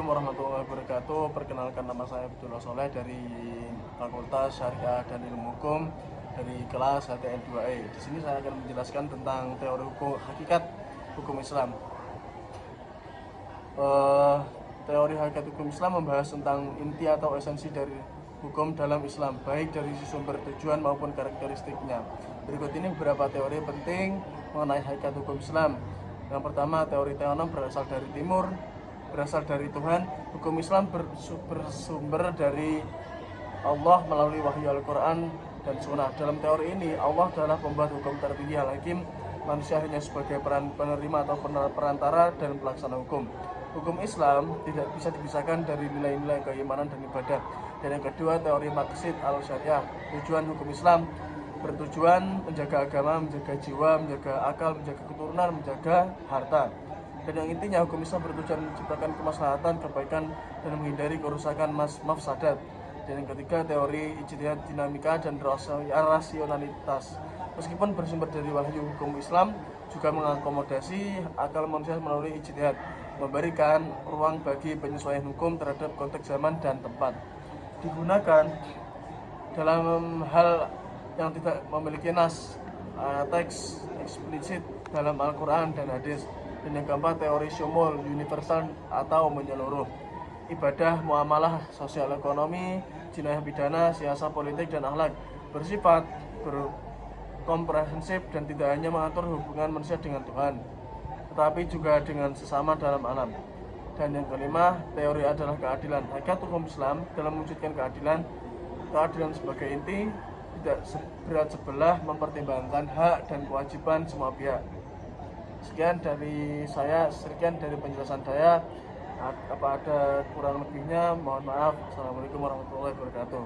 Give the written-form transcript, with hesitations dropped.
warahmatullahi wabarakatuh. Perkenalkan, nama saya Abdullah Soleh dari Fakultas Syariah dan Ilmu Hukum dari kelas HTN 2E. Di sini saya akan menjelaskan tentang teori hukum hakikat hukum Islam. Teori hakikat hukum Islam membahas tentang inti atau esensi dari hukum dalam Islam, baik dari sumber tujuan maupun karakteristiknya. Berikut ini beberapa teori penting mengenai hakikat hukum Islam. Yang pertama, teori teonom berasal dari timur, berasal dari Tuhan. Hukum Islam bersumber dari Allah melalui wahyu Al-Quran dan Sunnah. Dalam teori ini, Allah adalah pembuat hukum tertinggi, Al-Hakim. Manusia hanya sebagai penerima atau perantara dan pelaksana hukum. Hukum Islam tidak bisa dipisahkan dari nilai-nilai keimanan dan ibadah. Dan yang kedua, teori maqsid al-syariah. Tujuan hukum Islam bertujuan menjaga agama, menjaga jiwa, menjaga akal, menjaga keturunan, menjaga harta. Dan yang intinya, hukum Islam bertujuan menciptakan kemaslahatan, kebaikan, dan menghindari kerusakan mafsadat. Dan yang ketiga, teori ijtihad, dinamika, dan rasionalitas. Meskipun bersumber dari wahyu, hukum Islam juga mengakomodasi akal manusia melalui ijtihad, memberikan ruang bagi penyesuaian hukum terhadap konteks zaman dan tempat. Digunakan dalam hal yang tidak memiliki nas teks eksplisit dalam Al-Quran dan hadis. Dan yang keempat, teori syumul, universal atau menyeluruh. Ibadah, muamalah, sosial ekonomi, jinayah pidana, siasat politik, dan akhlak bersifat komprehensif dan tidak hanya mengatur hubungan manusia dengan Tuhan, tetapi juga dengan sesama dalam alam. Dan yang kelima, teori adalah keadilan. Hakikat hukum Islam dalam mewujudkan keadilan sebagai inti, tidak berat sebelah, mempertimbangkan hak dan kewajiban semua pihak. Sekian dari penjelasan saya. Apa ada kurang lebihnya, mohon maaf. Assalamualaikum warahmatullahi wabarakatuh.